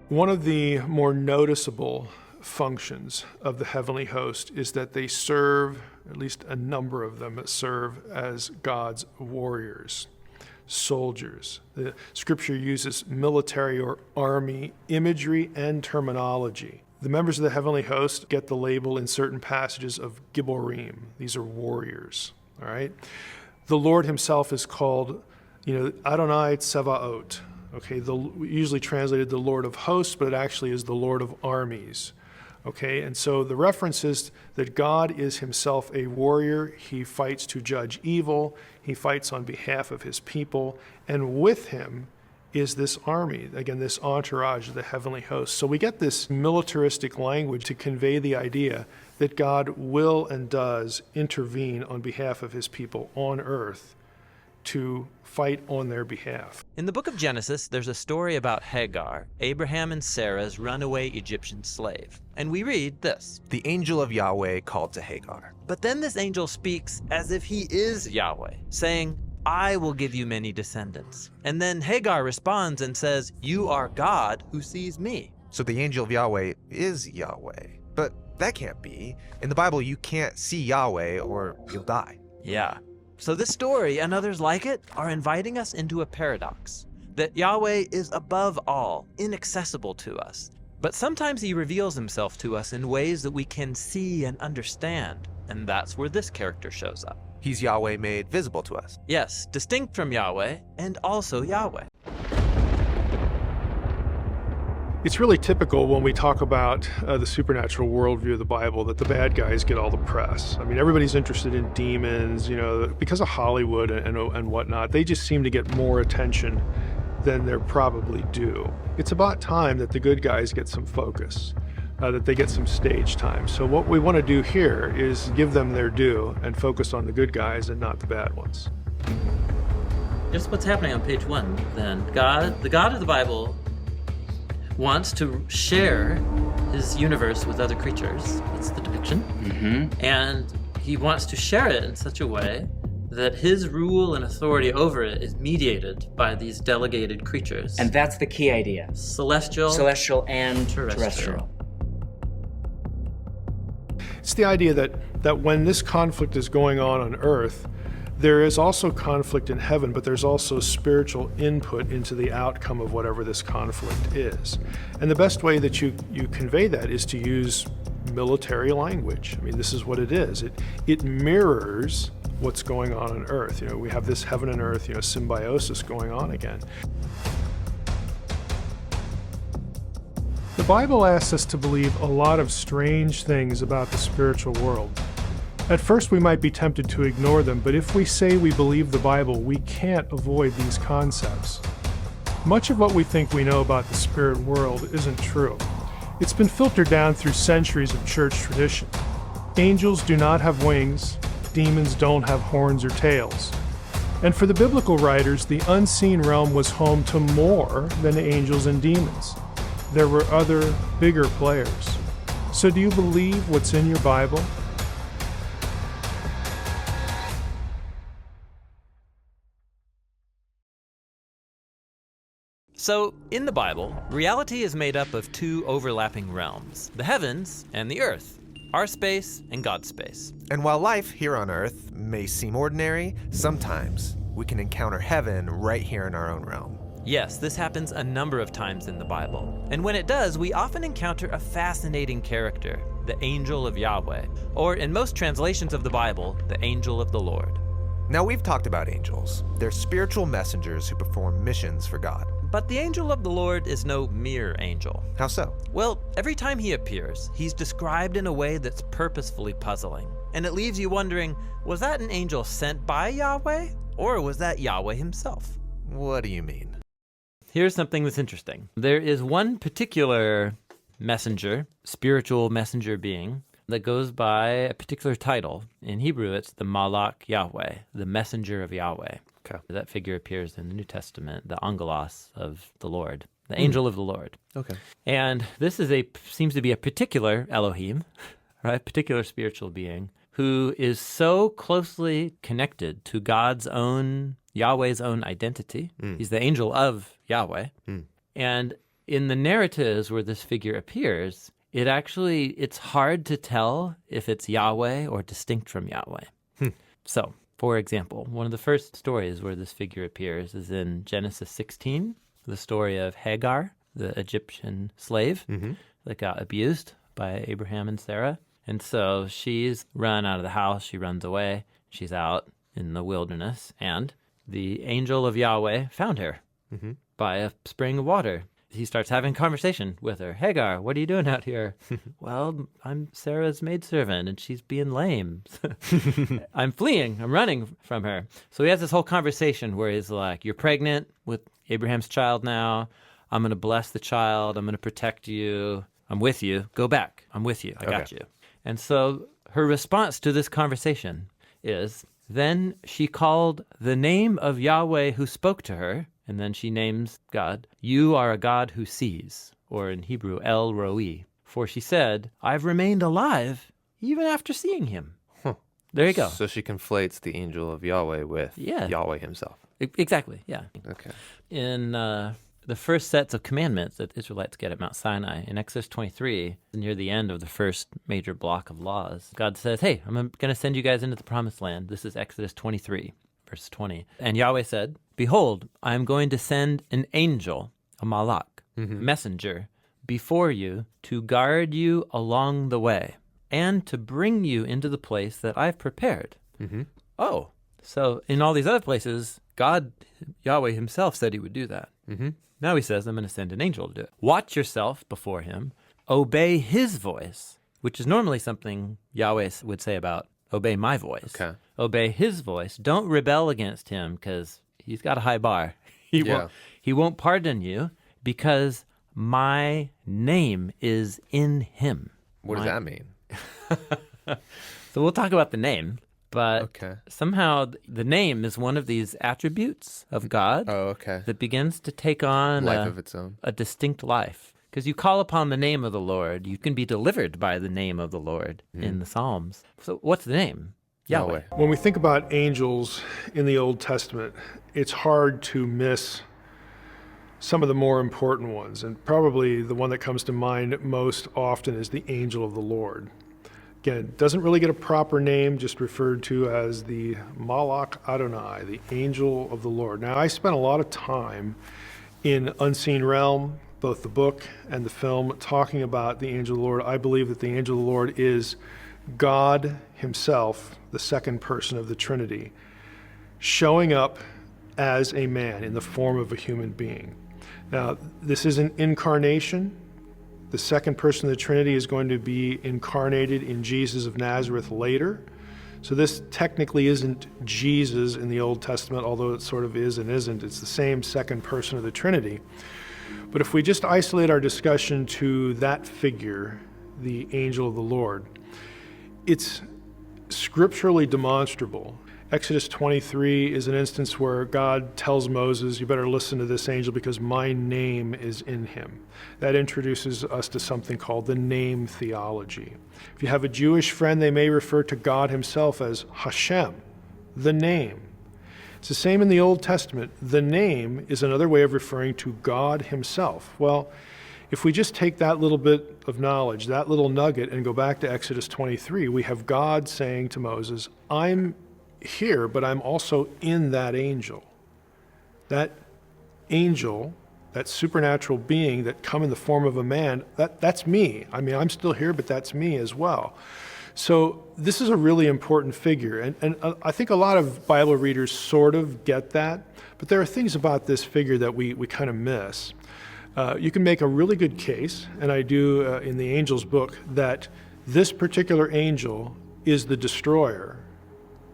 One of the more noticeable functions of the heavenly host is that they serve, at least a number of them, serve as God's warriors, soldiers. The scripture uses military or army imagery and terminology. The members of the heavenly host get the label in certain passages of Gibborim. These are warriors, all right? The Lord himself is called, Adonai Tsevaot. Okay, usually translated the Lord of hosts, but it actually is the Lord of armies. Okay, and so the reference is that God is himself a warrior. He fights to judge evil. He fights on behalf of his people. And with him is this army, again, this entourage of the heavenly host. So we get this militaristic language to convey the idea that God will and does intervene on behalf of his people on earth to fight on their behalf. In the book of Genesis, there's a story about Hagar, Abraham and Sarah's runaway Egyptian slave. And we read this. The angel of Yahweh called to Hagar. But then this angel speaks as if he is Yahweh, saying, I will give you many descendants. And then Hagar responds and says, you are God who sees me. So the angel of Yahweh is Yahweh. But that can't be. In the Bible, you can't see Yahweh or you'll die. Yeah. So this story and others like it are inviting us into a paradox, that Yahweh is above all, inaccessible to us. But sometimes he reveals himself to us in ways that we can see and understand, and that's where this character shows up. He's Yahweh made visible to us. Yes, distinct from Yahweh, and also Yahweh. It's really typical when we talk about the supernatural worldview of the Bible that the bad guys get all the press. I mean, everybody's interested in demons, because of Hollywood and whatnot. They just seem to get more attention than they're probably due. It's about time that the good guys get some focus, that they get some stage time. So what we want to do here is give them their due and focus on the good guys and not the bad ones. Just what's happening on page 1, then. The God of the Bible wants to share his universe with other creatures. That's the depiction. Mm-hmm. And he wants to share it in such a way that his rule and authority over it is mediated by these delegated creatures. And that's the key idea. Celestial and terrestrial. It's the idea that when this conflict is going on earth, there is also conflict in heaven, but there's also spiritual input into the outcome of whatever this conflict is. And the best way that you convey that is to use military language. I mean, this is what it is. It mirrors what's going on earth. We have this heaven and earth, symbiosis going on again. The Bible asks us to believe a lot of strange things about the spiritual world. At first, we might be tempted to ignore them, but if we say we believe the Bible, we can't avoid these concepts. Much of what we think we know about the spirit world isn't true. It's been filtered down through centuries of church tradition. Angels do not have wings, demons don't have horns or tails. And for the biblical writers, the unseen realm was home to more than angels and demons. There were other, bigger players. So do you believe what's in your Bible? So, in the Bible, reality is made up of two overlapping realms, the heavens and the earth, our space and God's space. And while life here on earth may seem ordinary, sometimes we can encounter heaven right here in our own realm. Yes, this happens a number of times in the Bible. And when it does, we often encounter a fascinating character, the angel of Yahweh, or in most translations of the Bible, the angel of the Lord. Now, we've talked about angels. They're spiritual messengers who perform missions for God. But the angel of the Lord is no mere angel. How so? Well, every time he appears, he's described in a way that's purposefully puzzling. And it leaves you wondering, was that an angel sent by Yahweh? Or was that Yahweh himself? What do you mean? Here's something that's interesting. There is one particular messenger, spiritual messenger being, that goes by a particular title. In Hebrew, it's the Malach Yahweh, the messenger of Yahweh. Okay. That figure appears in the New Testament, the angelos of the Lord, the angel of the Lord. Okay. And this is seems to be a particular Elohim, right? Particular spiritual being who is so closely connected to God's own, Yahweh's own identity. He's the angel of Yahweh. And in the narratives where this figure appears, it's hard to tell if it's Yahweh or distinct from Yahweh. So, for example, one of the first stories where this figure appears is in Genesis 16, the story of Hagar, the Egyptian slave that got abused by Abraham and Sarah. And so she's run out of the house, she runs away, she's out in the wilderness, and the angel of Yahweh found her by a spring of water. He starts having a conversation with her. Hagar, what are you doing out here? Well, I'm Sarah's maidservant, and she's being lame. I'm fleeing. I'm running from her. So he has this whole conversation where he's like, you're pregnant with Abraham's child now. I'm going to bless the child. I'm going to protect you. I'm with you. Go back. I'm with you. I got you. And so her response to this conversation is, then she called the name of Yahweh who spoke to her, and then she names God, you are a God who sees, or in Hebrew, El Roi. For she said, I've remained alive even after seeing him. There you go. So she conflates the angel of Yahweh with Yahweh himself. Exactly, yeah. Okay. In the first sets of commandments that Israelites get at Mount Sinai, in Exodus 23, near the end of the first major block of laws, God says, hey, I'm going to send you guys into the promised land. This is Exodus 23, verse 20. And Yahweh said, behold, I am going to send an angel, a malak, messenger, before you to guard you along the way and to bring you into the place that I've prepared. Oh, so in all these other places, God, Yahweh himself said he would do that. Now he says, I'm going to send an angel to do it. Watch yourself before him. Obey his voice, which is normally something Yahweh would say about obey my voice. Okay. Obey his voice. Don't rebel against him because he's got a high bar. He won't pardon you because my name is in him. What does that mean? So we'll talk about the name. But somehow the name is one of these attributes of God that begins to take on life of its own, a distinct life. Because you call upon the name of the Lord, you can be delivered by the name of the Lord in the Psalms. So what's the name? Yahweh. When we think about angels in the Old Testament, it's hard to miss some of the more important ones. And probably the one that comes to mind most often is the angel of the Lord. Again, doesn't really get a proper name, just referred to as the Malach Adonai, the angel of the Lord. Now, I spent a lot of time in Unseen Realm, both the book and the film, talking about the angel of the Lord. I believe that the angel of the Lord is God himself, the second person of the Trinity, showing up as a man in the form of a human being. Now, this is an incarnation. The second person of the Trinity is going to be incarnated in Jesus of Nazareth later. So this technically isn't Jesus in the Old Testament, although it sort of is and isn't. It's the same second person of the Trinity. But if we just isolate our discussion to that figure, the angel of the Lord, it's scripturally demonstrable. Exodus 23 is an instance where God tells Moses, you better listen to this angel because my name is in him. That introduces us to something called the name theology. If you have a Jewish friend, they may refer to God himself as Hashem, the name. It's the same in the Old Testament. The name is another way of referring to God himself. Well, if we just take that little bit of knowledge, that little nugget, and go back to Exodus 23, we have God saying to Moses, I'm here, but I'm also in that angel. That angel, that supernatural being that come in the form of a man, that's me. I mean, I'm still here, but that's me as well. So this is a really important figure. And I think a lot of Bible readers sort of get that, but there are things about this figure that we kind of miss. You can make a really good case, and I do in the angel's book, that this particular angel is the destroyer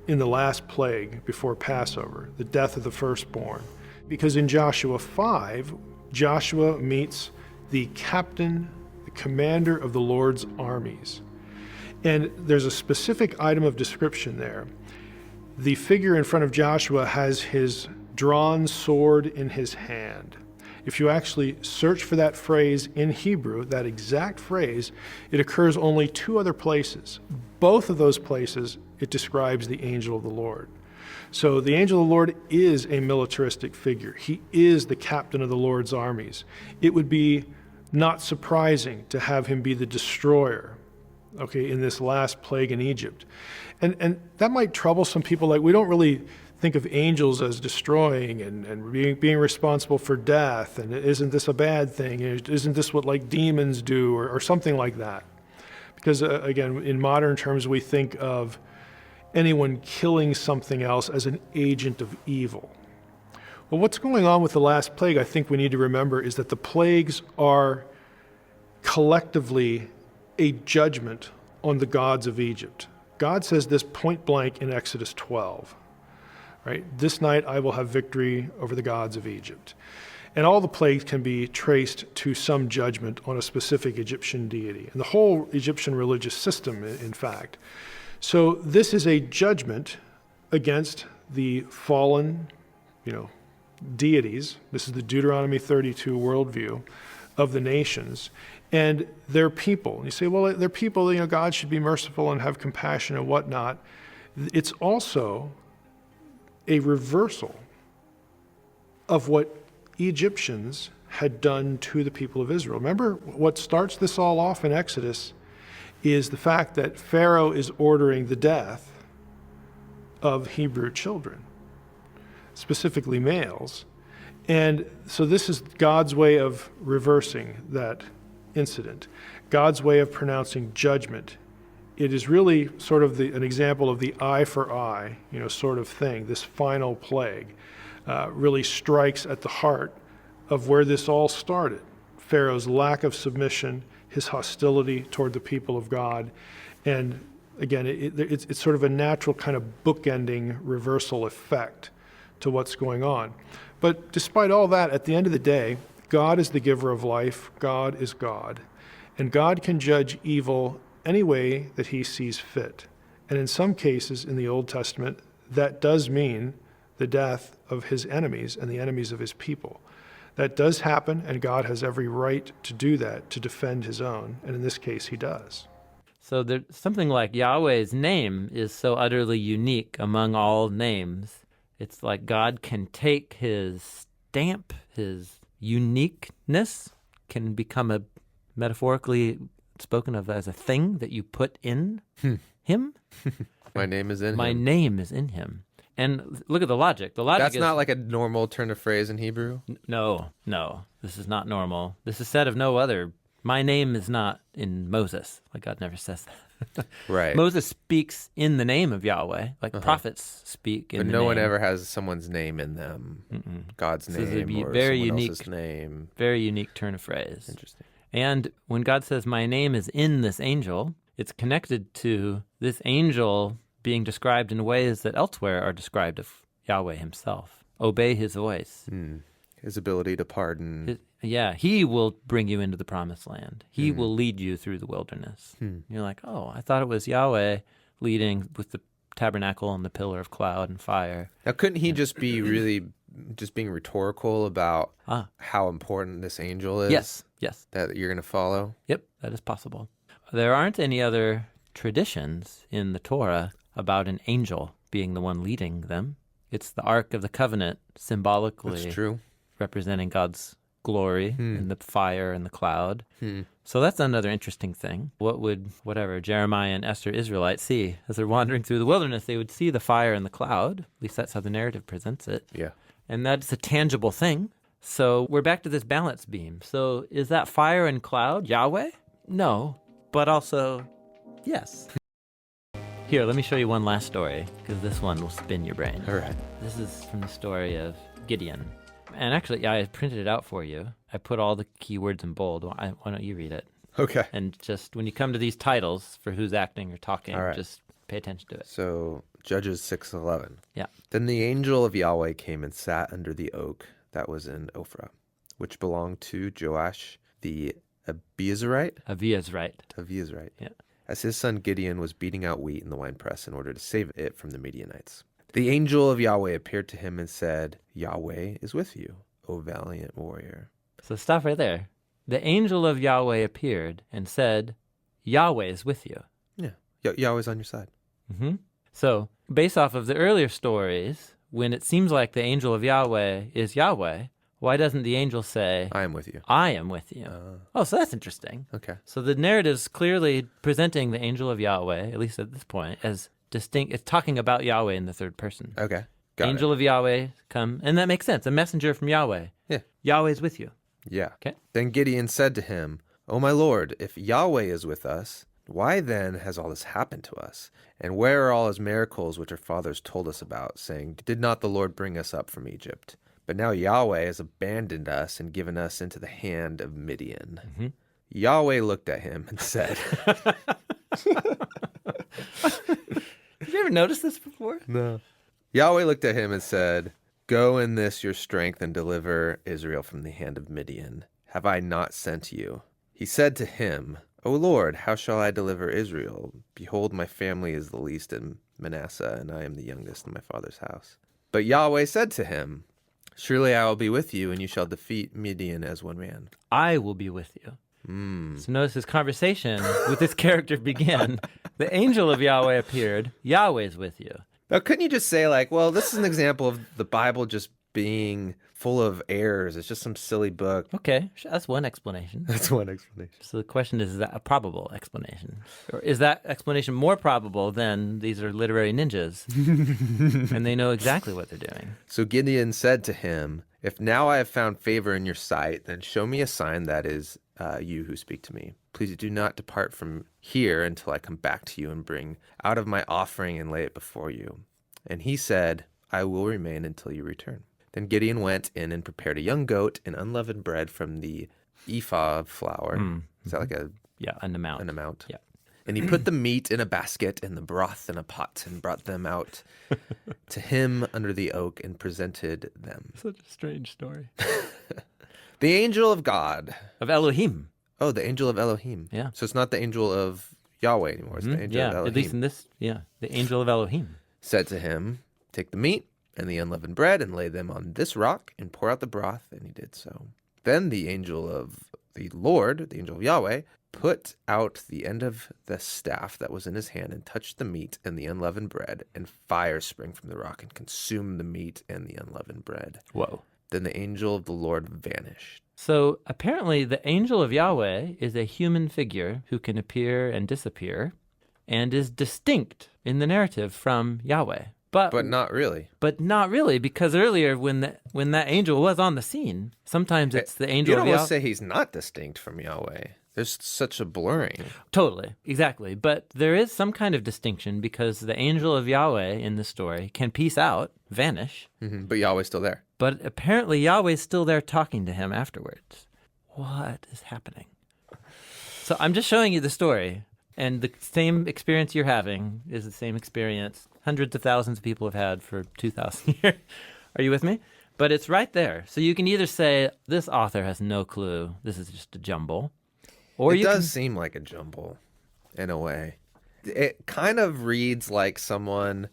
in the last plague before Passover, the death of the firstborn. Because in Joshua 5, Joshua meets the captain, the commander of the Lord's armies. And there's a specific item of description there. The figure in front of Joshua has his drawn sword in his hand. If you actually search for that phrase in Hebrew, that exact phrase, it occurs only two other places. Both of those places, it describes the angel of the Lord. So the angel of the Lord is a militaristic figure. He is the captain of the Lord's armies. It would be not surprising to have him be the destroyer, okay, in this last plague in Egypt. And that might trouble some people. Like, we don't really think of angels as destroying and being responsible for death. And isn't this a bad thing? Isn't this what like demons do or something like that? Because again, in modern terms, we think of anyone killing something else as an agent of evil. Well, what's going on with the last plague, I think we need to remember, is that the plagues are collectively a judgment on the gods of Egypt. God says this point blank in Exodus 12, right? This night I will have victory over the gods of Egypt. And all the plagues can be traced to some judgment on a specific Egyptian deity, and the whole Egyptian religious system, in fact. So this is a judgment against the fallen, deities. This is the Deuteronomy 32 worldview of the nations and their people. And you say, well, they're people, God should be merciful and have compassion and whatnot. It's also a reversal of what Egyptians had done to the people of Israel. Remember, what starts this all off in Exodus is the fact that Pharaoh is ordering the death of Hebrew children, specifically males. And so this is God's way of reversing that incident, God's way of pronouncing judgment. It is really sort of an example of the eye for eye, sort of thing. This final plague really strikes at the heart of where this all started. Pharaoh's lack of submission, his hostility toward the people of God. And again, it's sort of a natural kind of bookending reversal effect to what's going on. But despite all that, at the end of the day, God is the giver of life. God is God. And God can judge evil any way that he sees fit. And in some cases in the Old Testament, that does mean the death of his enemies and the enemies of his people. That does happen, and God has every right to do that, to defend his own. And in this case, he does. So there's something like Yahweh's name is so utterly unique among all names. It's like God can take his stamp, his uniqueness, can become a metaphorically spoken of as a thing that you put in him. My name is in My him. name is in him. And look at the logic. The logic That's is not like a normal turn of phrase in Hebrew? No. This is not normal. This is said of no other. My name is not in Moses. Like, God never says that. Right. Moses speaks in the name of Yahweh, like prophets speak in But the no name. one ever has someone's name in them. God's This is a name or very someone unique, else's name. Very unique turn of phrase. Interesting. And when God says, my name is in this angel, it's connected to this angel being described in ways that elsewhere are described of Yahweh himself. Obey his voice. His ability to pardon. He will bring you into the promised land. He will lead you through the wilderness. You're like, oh, I thought it was Yahweh leading with the tabernacle and the pillar of cloud and fire. Now, couldn't he just be really just being rhetorical about how important this angel is? Yes. That you're going to follow? Yep, that is possible. There aren't any other traditions in the Torah about an angel being the one leading them. It's the Ark of the Covenant, symbolically That's true. representing God's glory in the fire and the cloud. So that's another interesting thing. What would, Jeremiah and Esther Israelites see as they're wandering through the wilderness? They would see the fire and the cloud. At least that's how the narrative presents it. Yeah. And that's a tangible thing. So we're back to this balance beam. So is that fire and cloud Yahweh? No, but also yes. Here, let me show you one last story, because this one will spin your brain. All right. This is from the story of Gideon. And actually, I printed it out for you. I put all the keywords in bold. Why don't you read it? Okay. And just when you come to these titles for who's acting or talking, All right. just pay attention to it. So, Judges 6:11. Yeah. Then the angel of Yahweh came and sat under the oak that was in Ophrah, which belonged to Joash the Abiezrite. Abiezrite. Yeah. As his son Gideon was beating out wheat in the winepress in order to save it from the Midianites. The angel of Yahweh appeared to him and said, Yahweh is with you, O valiant warrior. So stop right there. The angel of Yahweh appeared and said, Yahweh is with you. Yeah. Yahweh's on your side. So based off of the earlier stories, when it seems like the angel of Yahweh is Yahweh, why doesn't the angel say, I am with you. I am with you? Oh, so that's interesting. Okay. So the narrative's clearly presenting the angel of Yahweh, at least at this point, as distinct. It's talking about Yahweh in the third person. Okay. Got Angel of Yahweh come, and that makes sense. A messenger from Yahweh. Yeah. Yahweh's with you. it. Yeah. Okay. Then Gideon said to him, O my Lord, if Yahweh is with us, why then has all this happened to us? And where are all his miracles which our fathers told us about, saying, Did not the Lord bring us up from Egypt? But now Yahweh has abandoned us and given us into the hand of Midian. Mm-hmm. Yahweh looked at him and said, Did you ever notice this before? No. Yahweh looked at him and said, Go in this your strength and deliver Israel from the hand of Midian. Have I not sent you? He said to him, O Lord, how shall I deliver Israel? Behold, my family is the least in Manasseh, and I am the youngest in my father's house. But Yahweh said to him, Surely I will be with you, and you shall defeat Midian as one man. I will be with you. So notice this conversation with this character began. The angel of Yahweh appeared. Yahweh's with you. Now, couldn't you just say, like, well, this is an example of the Bible just being full of errors. It's just some silly book. Okay, that's one explanation. That's one explanation. So the question is that a probable explanation? Or is that explanation more probable than these are literary ninjas and they know exactly what they're doing? So Gideon said to him, If now I have found favor in your sight, then show me a sign that is you who speak to me. Please do not depart from here until I come back to you and bring out of my offering and lay it before you. And he said, I will remain until you return. Then Gideon went in and prepared a young goat and unleavened bread from the ephah of flour. Is that like an amount. An amount. Yeah. And he put the meat in a basket and the broth in a pot and brought them out to him under the oak and presented them. Such a strange story. The angel of God. Of Elohim. Oh, the angel of Elohim. Yeah. So it's not the angel of Yahweh anymore. It's the angel of Elohim. At least in this, the angel of Elohim. Said to him, Take the meat and the unleavened bread and lay them on this rock and pour out the broth. And he did so. Then the angel of the Lord, the angel of Yahweh, put out the end of the staff that was in his hand and touched the meat and the unleavened bread, and fire sprang from the rock and consumed the meat and the unleavened bread. Whoa. Then the angel of the Lord vanished. So apparently the angel of Yahweh is a human figure who can appear and disappear and is distinct in the narrative from Yahweh. But not really. But not really, because earlier when that angel was on the scene, sometimes it's the angel of Yahweh. You'd almost say he's not distinct from Yahweh. There's such a blurring. Totally, exactly. But there is some kind of distinction because the angel of Yahweh in the story can peace out, vanish. Mm-hmm. But Yahweh's still there. But apparently Yahweh's still there talking to him afterwards. What is happening? So I'm just showing you the story. And the same experience you're having is the same experience hundreds of thousands of people have had for 2,000 years. Are you with me? But it's right there. So you can either say, this author has no clue, this is just a jumble. Or it does seem like a jumble in a way. It kind of reads like someone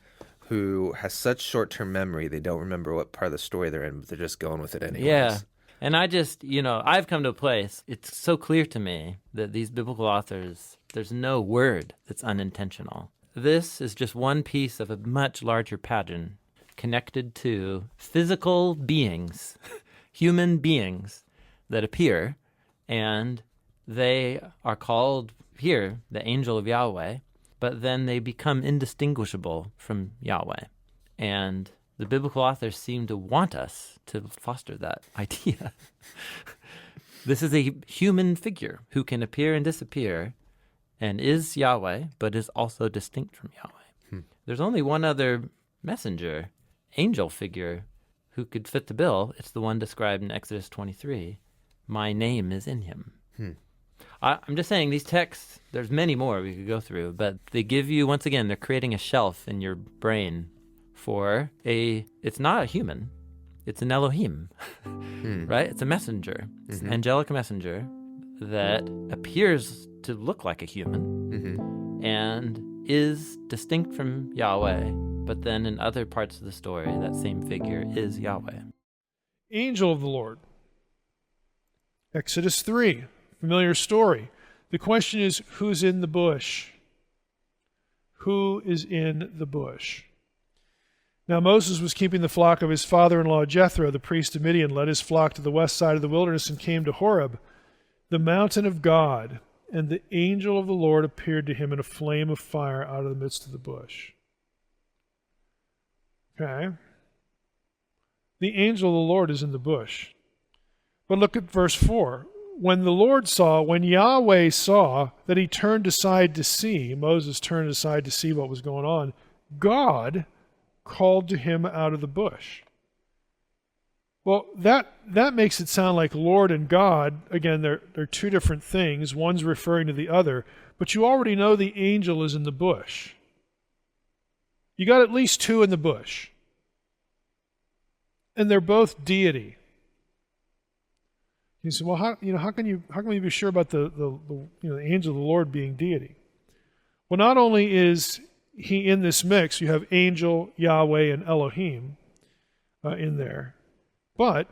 who has such short-term memory, they don't remember what part of the story they're in, but they're just going with it anyways. Yeah. And I just, I've come to a place, it's so clear to me that these biblical authors, there's no word that's unintentional. This is just one piece of a much larger pattern connected to physical beings, human beings that appear, and they are called here the angel of Yahweh, but then they become indistinguishable from Yahweh. And the biblical authors seem to want us to foster that idea. This is a human figure who can appear and disappear and is Yahweh, but is also distinct from Yahweh. There's only one other messenger, angel figure, who could fit the bill. It's the one described in Exodus 23. My name is in him. I'm just saying these texts, there's many more we could go through, but they give you, once again, they're creating a shelf in your brain for it's not a human, it's an Elohim, right? It's a messenger. It's an angelic messenger that appears to look like a human and is distinct from Yahweh, but then in other parts of the story, that same figure is Yahweh. Angel of the Lord. Exodus 3, familiar story. The question is, who's in the bush? Who is in the bush? Now Moses was keeping the flock of his father-in-law Jethro, the priest of Midian, led his flock to the west side of the wilderness and came to Horeb, the mountain of God, and the angel of the Lord appeared to him in a flame of fire out of the midst of the bush. Okay. The angel of the Lord is in the bush. But look at verse 4. When Yahweh saw that he turned aside to see, Moses turned aside to see what was going on, God called to him out of the bush. Well, that makes it sound like Lord and God, again, they're two different things. One's referring to the other, but you already know the angel is in the bush. You got at least two in the bush. And they're both deity. You say, well, how can we be sure about the angel of the Lord being deity? Well, not only is he in this mix, you have angel, Yahweh, and Elohim in there, but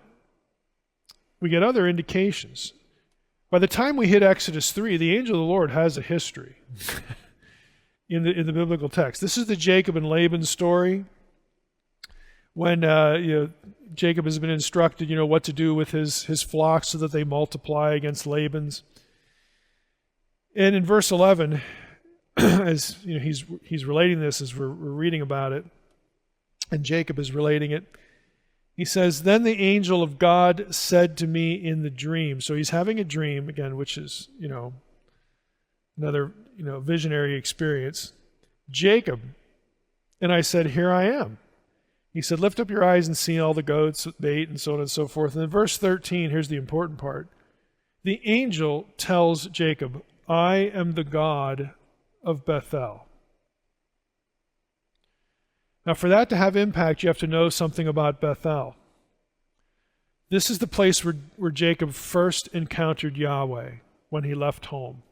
we get other indications. By the time we hit Exodus 3, the angel of the Lord has a history in the biblical text. This is the Jacob and Laban story. When Jacob has been instructed, what to do with his flocks so that they multiply against Laban's. And in verse 11, as he's relating this as we're reading about it, and Jacob is relating it. He says, "Then the angel of God said to me in the dream." So he's having a dream again, which is another visionary experience. "Jacob, and I said, here I am." He said, "Lift up your eyes and see all the goats, bait, and so on and so forth." And in verse 13, here's the important part. The angel tells Jacob, "I am the God of Bethel." Now, for that to have impact, you have to know something about Bethel. This is the place where Jacob first encountered Yahweh when he left home,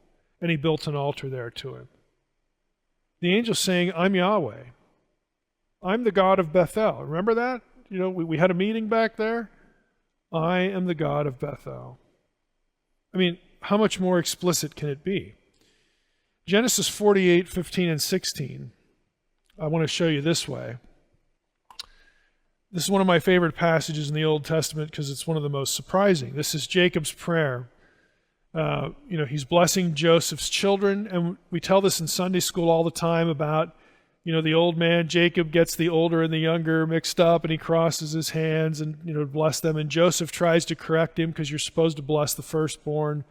and he built an altar there to him. The angel's saying, "I'm Yahweh. I'm the God of Bethel." Remember that? We had a meeting back there. I am the God of Bethel. I mean, how much more explicit can it be? Genesis 48, 15, and 16. I want to show you this way. This is one of my favorite passages in the Old Testament because it's one of the most surprising. This is Jacob's prayer. He's blessing Joseph's children, and we tell this in Sunday school all the time about the old man, Jacob, gets the older and the younger mixed up, and he crosses his hands and, bless them. And Joseph tries to correct him because you're supposed to bless the firstborn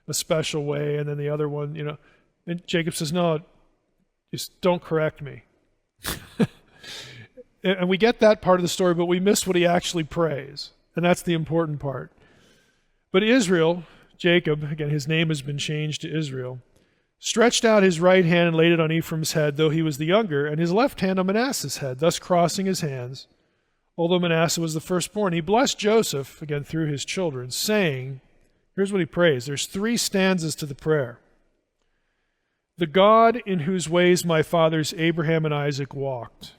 a special way, and then the other one, And Jacob says, "No, just don't correct me." And we get that part of the story, but we miss what he actually prays. And that's the important part. But Israel, Jacob, again, his name has been changed to Israel, stretched out his right hand and laid it on Ephraim's head, though he was the younger, and his left hand on Manasseh's head, thus crossing his hands. Although Manasseh was the firstborn, he blessed Joseph, again through his children, saying, here's what he prays. There's 3 stanzas to the prayer. "The God in whose ways my fathers Abraham and Isaac walked.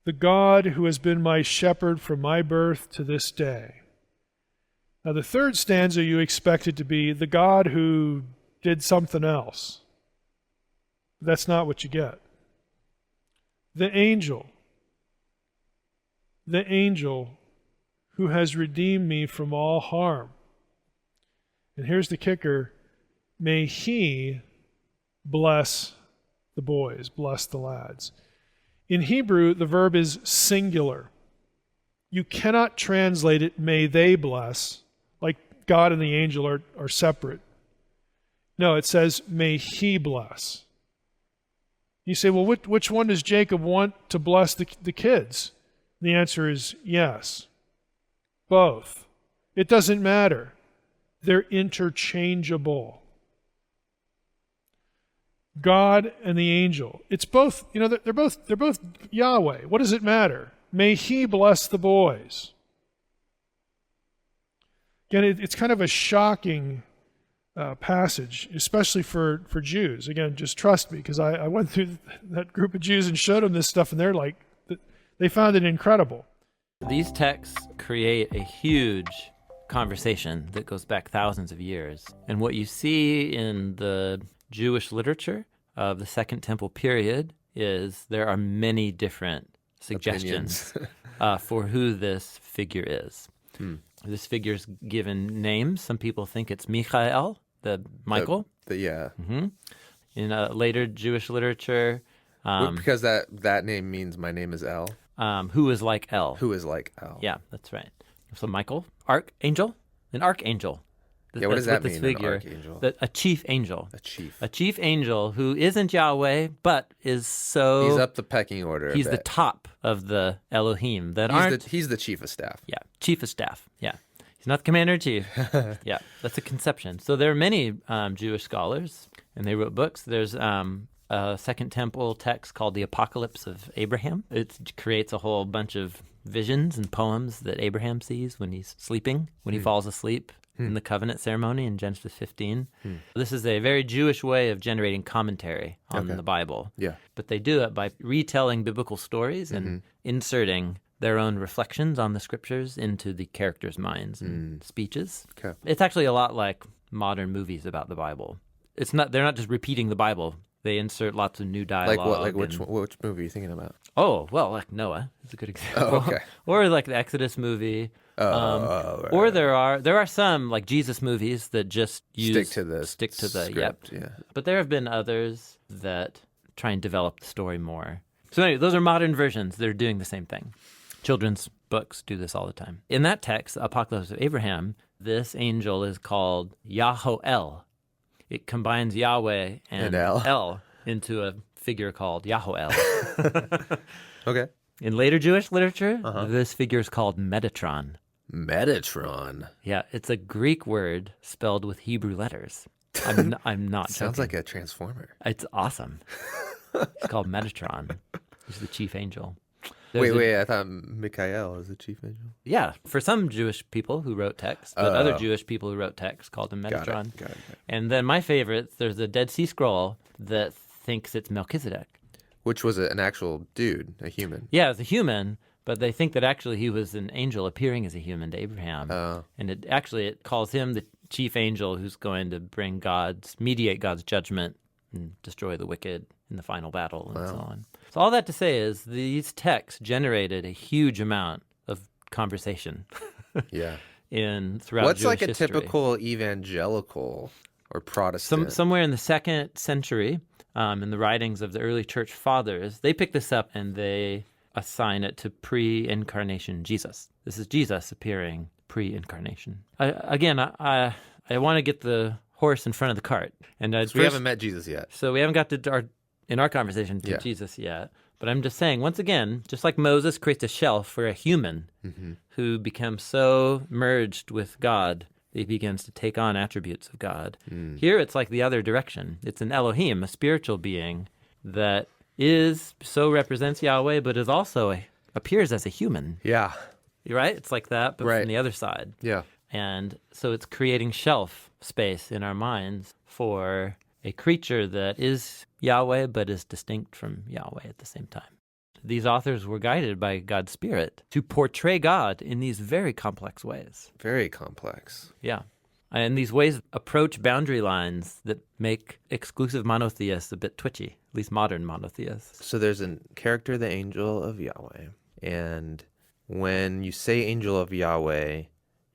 The God who has been my shepherd from my birth to this day." Now the 3rd stanza you expect it to be, "The God who did something else." That's not what you get. The angel who has redeemed me from all harm." And here's the kicker. "May he bless the boys," bless the lads. In Hebrew, the verb is singular. You cannot translate it, "may they bless," like God and the angel are separate. No, it says, "may he bless." You say, well, which one does Jacob want to bless the kids? The answer is yes. Both. It doesn't matter. They're interchangeable. God and the angel. It's both, they're both Yahweh. What does it matter? May he bless the boys. Again, it's kind of a shocking passage, especially for Jews. Again, just trust me, because I went through that group of Jews and showed them this stuff, and they're like, they found it incredible. These texts create a huge conversation that goes back thousands of years. And what you see in the Jewish literature of the Second Temple period is there are many different suggestions for who this figure is. This figure's given names. Some people think it's Michael, the Michael. Yeah. In later Jewish literature, Because that name means my name is El. who is like El. Who is like El. Yeah, that's right. So Michael, archangel, an archangel. Yeah, what does that That's mean, what an this archangel? figure, a chief angel. A chief. Angel who isn't Yahweh, but is so... He's up the pecking order. He's the top of the Elohim that aren't... He's the chief of staff. Yeah, chief of staff. Yeah. He's not the commander-in-chief. Yeah, that's a conception. So there are many Jewish scholars, and they wrote books. There's a Second Temple text called the Apocalypse of Abraham. It creates a whole bunch of visions and poems that Abraham sees when he's sleeping, when he falls asleep in the covenant ceremony in Genesis 15. This is a very Jewish way of generating commentary on the Bible. Yeah. But they do it by retelling biblical stories and inserting their own reflections on the scriptures into the characters' minds and speeches. Okay. It's actually a lot like modern movies about the Bible. They're not just repeating the Bible. They insert lots of new dialogue. Like what? Like which movie are you thinking about? Oh, well, like Noah is a good example. Oh, okay. Or like the Exodus movie. Right. Or there are some like Jesus movies that just stick to the script. Yeah. But there have been others that try and develop the story more. So anyway, those are modern versions. They're doing the same thing. Children's books do this all the time. In that text, Apocalypse of Abraham, this angel is called Yahoel. It combines Yahweh and El into a figure called Yahoel. Okay. In later Jewish literature, this figure is called Metatron. Metatron. Yeah, it's a Greek word spelled with Hebrew letters. I'm not Sounds joking. like a transformer. It's awesome. It's called Metatron. He's the chief angel. Wait, I thought Michael was the chief angel. Yeah, for some Jewish people who wrote text, but other Jewish people who wrote text called him Metatron. Got it. And then my favorite, there's a Dead Sea Scroll that thinks it's Melchizedek. Which was an actual dude, a human. Yeah, it's a human, but they think that actually he was an angel appearing as a human to Abraham. And it calls him the chief angel who's going to mediate God's judgment and destroy the wicked in the final battle and so on. So all that to say is these texts generated a huge amount of conversation. Yeah. Throughout What's Jewish like a history. typical evangelical or Protestant? Somewhere in the 2nd century, in the writings of the early church fathers, they pick this up and they assign it to pre-incarnation Jesus. This is Jesus appearing pre-incarnation. I want to get the horse in front of the cart. And we haven't met Jesus yet. So we haven't got in our conversation to Jesus yet. But I'm just saying, once again, just like Moses creates a shelf for a human who becomes so merged with God, he begins to take on attributes of God. Here it's like the other direction. It's an Elohim, a spiritual being that represents Yahweh, but is also appears as a human. Yeah. Right? It's like that, but from the other side. Yeah. And so it's creating shelf space in our minds for a creature that is Yahweh, but is distinct from Yahweh at the same time. These authors were guided by God's Spirit to portray God in these very complex ways. Very complex. Yeah. And these ways approach boundary lines that make exclusive monotheists a bit twitchy, at least modern monotheists. So there's a character, the angel of Yahweh. And when you say angel of Yahweh,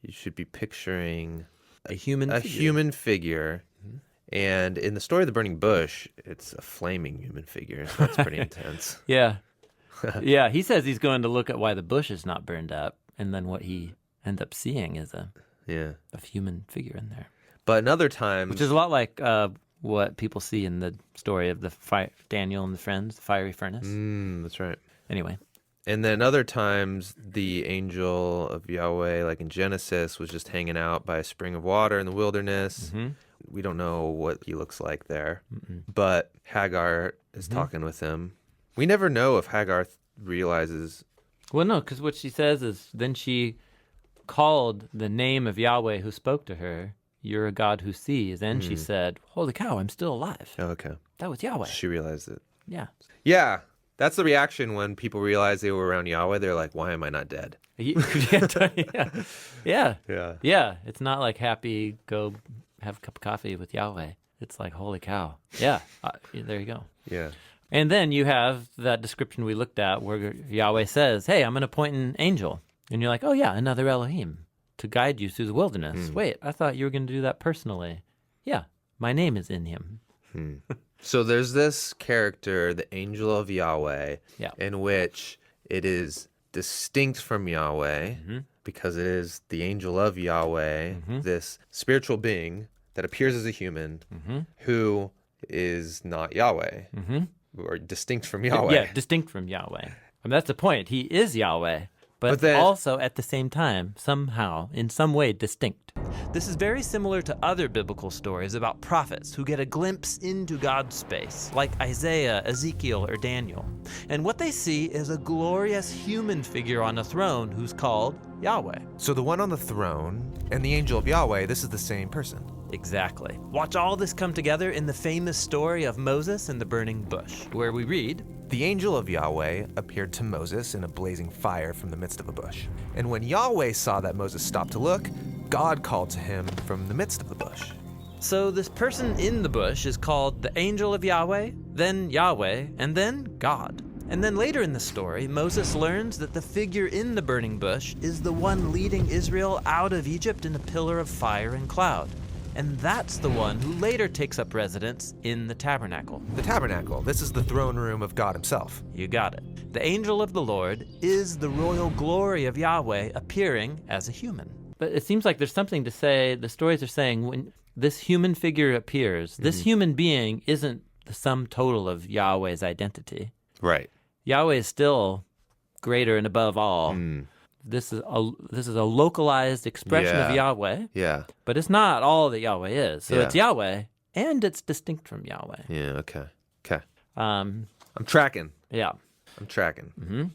you should be picturing a human figure. And in the story of the burning bush, it's a flaming human figure. So that's pretty intense. Yeah. Yeah, he says he's going to look at why the bush is not burned up, and then what he ends up seeing is a human figure in there. But in other times... Which is a lot like what people see in the story of Daniel and the friends, the fiery furnace. That's right. Anyway. And then other times, the angel of Yahweh, like in Genesis, was just hanging out by a spring of water in the wilderness. We don't know what he looks like there. But Hagar is talking with him. We never know if Hagar realizes... Well, no, because what she says is, then she called the name of Yahweh who spoke to her, "You're a God who sees." And she said, "Holy cow, I'm still alive." Oh, okay. That was Yahweh. She realized it. Yeah. Yeah. That's the reaction when people realize they were around Yahweh. They're like, why am I not dead? Yeah. It's not like happy, go have a cup of coffee with Yahweh. It's like, holy cow. Yeah. There you go. Yeah. And then you have that description we looked at where Yahweh says, hey, I'm going to appoint an angel. And you're like, oh yeah, another Elohim to guide you through the wilderness. Wait, I thought you were going to do that personally. Yeah, my name is in him. So there's this character, the angel of Yahweh, Yeah. in which it is distinct from Yahweh because it is the angel of Yahweh, this spiritual being that appears as a human who is not Yahweh or distinct from Yahweh. Yeah, distinct from Yahweh. I mean, that's the point. He is Yahweh, but then- also at the same time, somehow, in some way, distinct. This is very similar to other biblical stories about prophets who get a glimpse into God's space, like Isaiah, Ezekiel, or Daniel. And what they see is a glorious human figure on a throne who's called Yahweh. So the one on the throne and the angel of Yahweh, this is the same person. Exactly. Watch all this come together in the famous story of Moses and the burning bush, where we read, The angel of Yahweh appeared to Moses in a blazing fire from the midst of a bush. And when Yahweh saw that Moses stopped to look, God called to him from the midst of the bush. So this person in the bush is called the angel of Yahweh, then Yahweh, and then God. And then later in the story, Moses learns that the figure in the burning bush is the one leading Israel out of Egypt in a pillar of fire and cloud. And that's the one who later takes up residence in the tabernacle. The tabernacle, this is the throne room of God himself. You got it. The angel of the Lord is the royal glory of Yahweh appearing as a human. But it seems like there's something to say, the stories are saying when this human figure appears, this human being isn't the sum total of Yahweh's identity. Right. Yahweh is still greater and above all. This is a localized expression of Yahweh, Yeah. but it's not all that Yahweh is. So Yeah. it's Yahweh, and it's distinct from Yahweh. Yeah, okay. Okay. Um, I'm tracking. yeah. I'm tracking.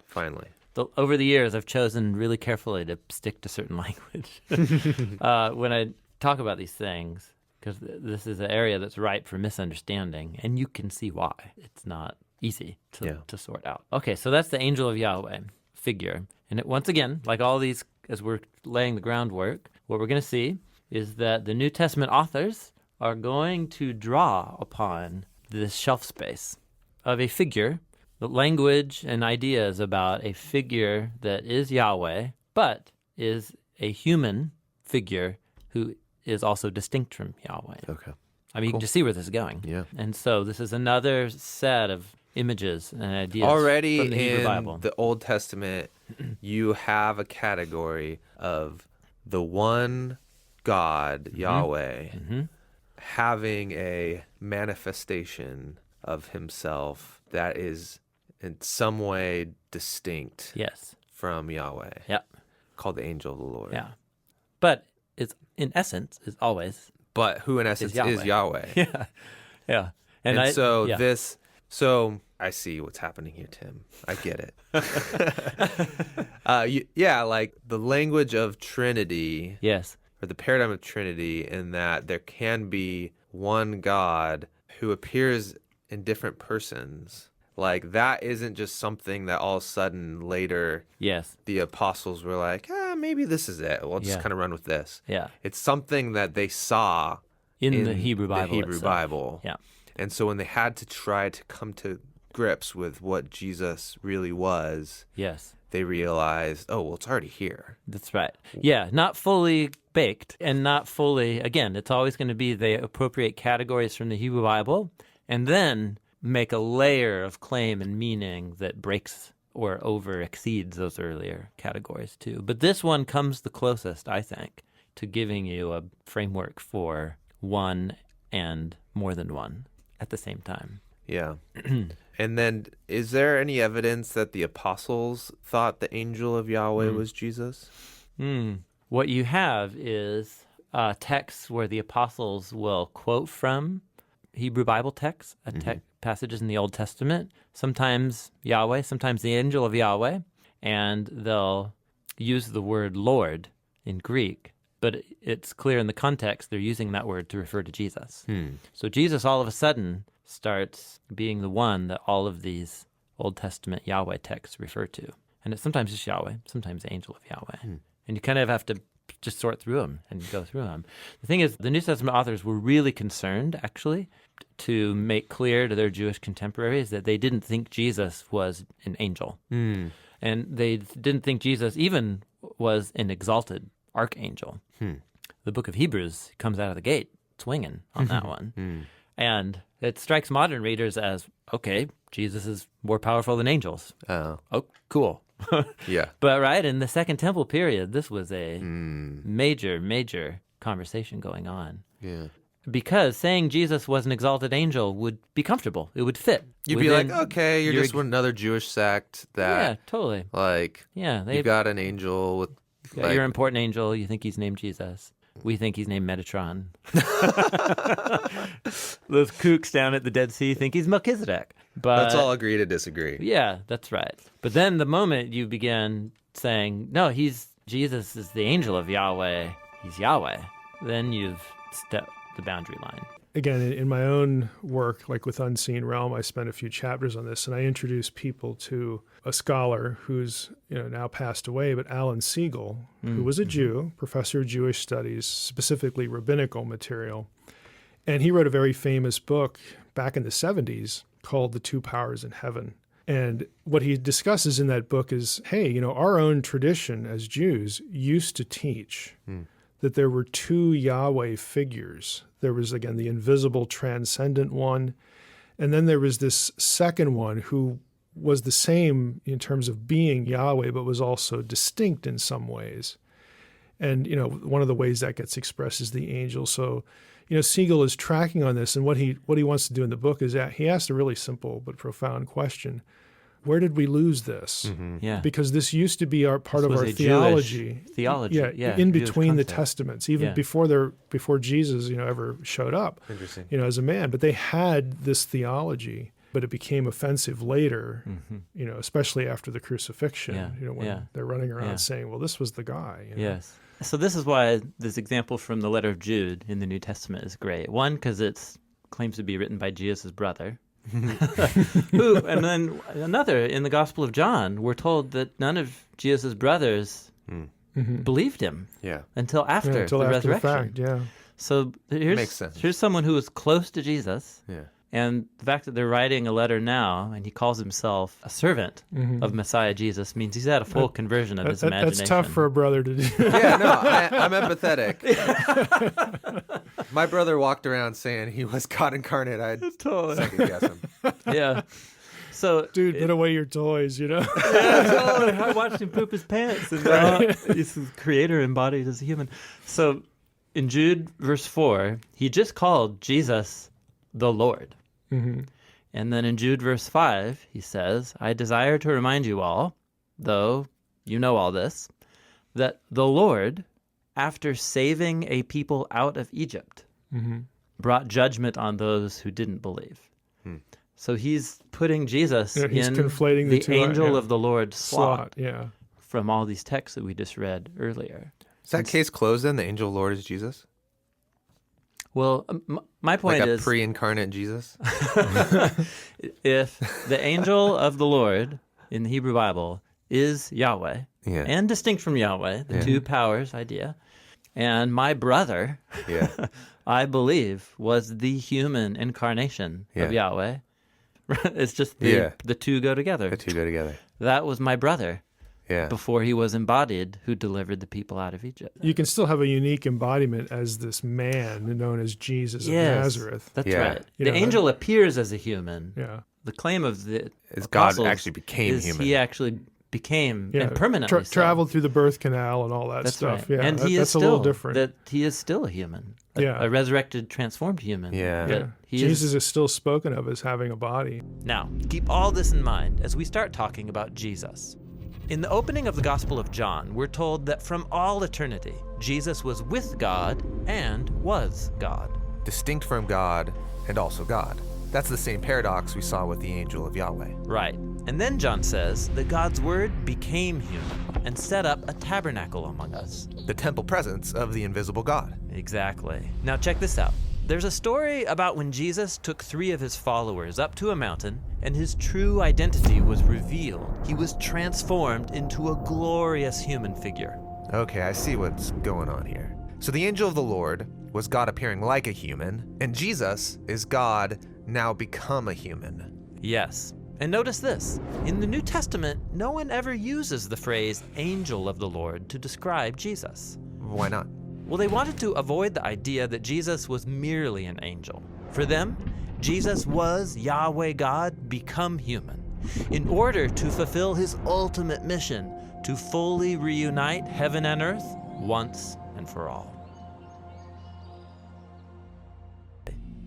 Finally. Over the years, I've chosen really carefully to stick to certain language when I talk about these things, because this is an area that's ripe for misunderstanding, and you can see why. It's not easy to sort out. Okay, so that's the angel of Yahweh figure. And once again, like all these, as we're laying the groundwork, what we're going to see is that the New Testament authors are going to draw upon this shelf space of a figure, the language and ideas about a figure that is Yahweh, but is a human figure who is also distinct from Yahweh. Okay. I mean, you can just see where this is going. Yeah. And so this is another set of images and ideas Already from the Hebrew in Bible. the Old Testament, you have a category of the one God, Yahweh, having a manifestation of himself that is in some way distinct Yes. from Yahweh, Yeah. called the angel of the Lord. Yeah. But it's in essence is always But who in essence is Yahweh. yeah. Yeah. And yeah. So I see what's happening here, Tim. I get it. Like the language of Trinity, Yes. or the paradigm of Trinity, in that there can be one God who appears in different persons. Like that isn't just something that all of a sudden later Yes. the apostles were like, maybe this is it. We'll just Yeah. kind of run with this. Yeah. It's something that they saw In the Hebrew Bible. The Hebrew itself. Bible. Yeah. And so when they had to try to come to grips with what Jesus really was, Yes. they realized, oh, well, it's already here. That's right. Yeah, not fully baked and not fully, again, it's always going to be they appropriate categories from the Hebrew Bible and then make a layer of claim and meaning that breaks or over exceeds those earlier categories too. But this one comes the closest, I think, to giving you a framework for one and more than one at the same time. Yeah. And then is there any evidence that the apostles thought the angel of Yahweh was Jesus? What you have is texts where the apostles will quote from Hebrew Bible texts, passages in the Old Testament, sometimes Yahweh, sometimes the angel of Yahweh, and they'll use the word Lord in Greek, but it's clear in the context they're using that word to refer to Jesus. So Jesus all of a sudden starts being the one that all of these Old Testament Yahweh texts refer to. And it's sometimes just Yahweh, sometimes the angel of Yahweh. And you kind of have to just sort through them and go through them. The thing is, the New Testament authors were really concerned, actually, to make clear to their Jewish contemporaries that they didn't think Jesus was an angel. And they didn't think Jesus even was an exalted archangel. The book of Hebrews comes out of the gate swinging on that one. And it strikes modern readers as, okay, Jesus is more powerful than angels. Oh, cool. Yeah. But right, in the Second Temple period, this was a major conversation going on. Yeah. Because saying Jesus was an exalted angel would be comfortable. It would fit. You'd be like, okay, you're just another Jewish sect that, yeah, totally. like, Yeah, you got an angel with, like, you're an important angel. You think he's named Jesus. We think he's named Metatron. Those kooks down at the Dead Sea think he's Melchizedek. But let's all agree to disagree. yeah, that's right. But then the moment you begin saying, no, Jesus is the angel of Yahweh, he's Yahweh, then you've stepped the boundary line. Again, in my own work, like with Unseen Realm, I spent a few chapters on this, and I introduced people to a scholar who's now passed away, but Alan Siegel, who was a Jew, professor of Jewish studies, specifically rabbinical material. And he wrote a very famous book back in the 70s called The Two Powers in Heaven. And what he discusses in that book is, hey, our own tradition as Jews used to teach that there were two Yahweh figures. There was, again, the invisible, transcendent one, and then there was this second one who was the same in terms of being Yahweh, but was also distinct in some ways. And, one of the ways that gets expressed is the angel. So, Siegel is tracking on this, and what he wants to do in the book is that he asked a really simple but profound question. Where did we lose this? Yeah. Because this used to be part of was our a Jewish theology. theology. Yeah, in Jewish between the concept. testaments, even before Jesus, ever showed up, as a man. But they had this theology, but it became offensive later, especially after the crucifixion, when they're running around saying, well, this was the guy. Yes. So this is why this example from the letter of Jude in the New Testament is great. One, because it claims to be written by Jesus' brother. And then another, in the Gospel of John, we're told that none of Jesus' brothers believed him until after the resurrection. The fact, So Makes sense. here's someone who was close to Jesus. Yeah. And the fact that they're writing a letter now, and he calls himself a servant of Messiah Jesus, means he's had a full conversion of his imagination. That's tough for a brother to do. Yeah, no, I'm empathetic. My brother walked around saying he was God incarnate. I'd second guess him. Yeah. So, dude, put away your toys, Yeah, totally. I watched him poop his pants. And he's the creator embodied as a human. So in Jude verse 4, he just called Jesus the Lord. And then in Jude verse 5, he says, I desire to remind you all, though you know all this, that the Lord, after saving a people out of Egypt, brought judgment on those who didn't believe. So he's putting Jesus he's in conflating the two, angel of the Lord slot Yeah. from all these texts that we just read earlier. Is that case closed then? The angel of the Lord is Jesus? Well, my point like a is, pre-incarnate Jesus? if the angel of the Lord in the Hebrew Bible is Yahweh, and distinct from Yahweh, the two powers idea, and my brother, I believe, was the human incarnation of Yahweh. It's just the two go together. The two go together. That was my brother. Before he was embodied, who delivered the people out of Egypt. You can still have a unique embodiment as this man known as Jesus of Nazareth. That's right. The angel appears as a human. The claim of the God actually became human. He actually became and permanently traveled through the birth canal and all that stuff. Right. And that's a little different. That he is still a human. A resurrected, transformed human. Jesus is still spoken of as having a body. Now, keep all this in mind as we start talking about Jesus. In the opening of the Gospel of John, we're told that from all eternity, Jesus was with God and was God. Distinct from God and also God. That's the same paradox we saw with the angel of Yahweh. Right. And then John says that God's word became human and set up a tabernacle among us. The temple presence of the invisible God. Exactly. Now check this out. There's a story about when Jesus took 3 of his followers up to a mountain and his true identity was revealed. He was transformed into a glorious human figure. Okay, I see what's going on here. So the angel of the Lord was God appearing like a human, and Jesus is God now become a human. Yes. And notice this. In the New Testament, no one ever uses the phrase angel of the Lord to describe Jesus. Why not? Well, they wanted to avoid the idea that Jesus was merely an angel. For them, Jesus was Yahweh God become human, in order to fulfill his ultimate mission to fully reunite heaven and earth once and for all.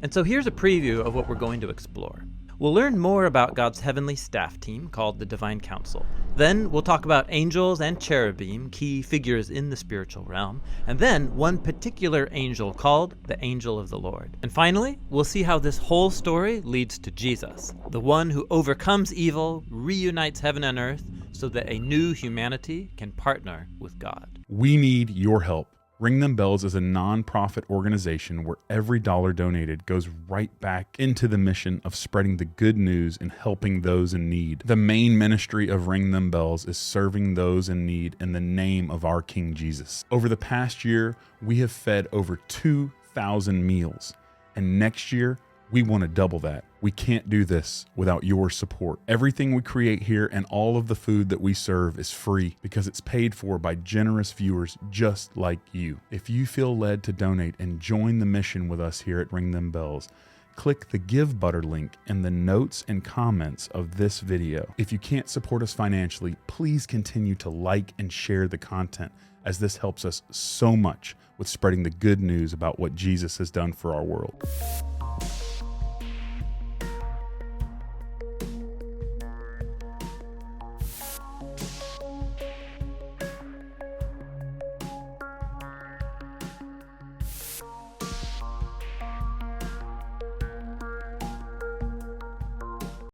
And so here's a preview of what we're going to explore. We'll learn more about God's heavenly staff team called the Divine Council. Then we'll talk about angels and cherubim, key figures in the spiritual realm, and then one particular angel called the Angel of the Lord. And finally, we'll see how this whole story leads to Jesus, the one who overcomes evil, reunites heaven and earth, so that a new humanity can partner with God. We need your help. Ring Them Bells is a non-profit organization where every dollar donated goes right back into the mission of spreading the good news and helping those in need. The main ministry of Ring Them Bells is serving those in need in the name of our King Jesus. Over the past year, we have fed over 2,000 meals, and next year, we want to double that. We can't do this without your support. Everything we create here and all of the food that we serve is free because it's paid for by generous viewers just like you. If you feel led to donate and join the mission with us here at Ring Them Bells, click the Give Butter link in the notes and comments of this video. If you can't support us financially, please continue to like and share the content, as this helps us so much with spreading the good news about what Jesus has done for our world.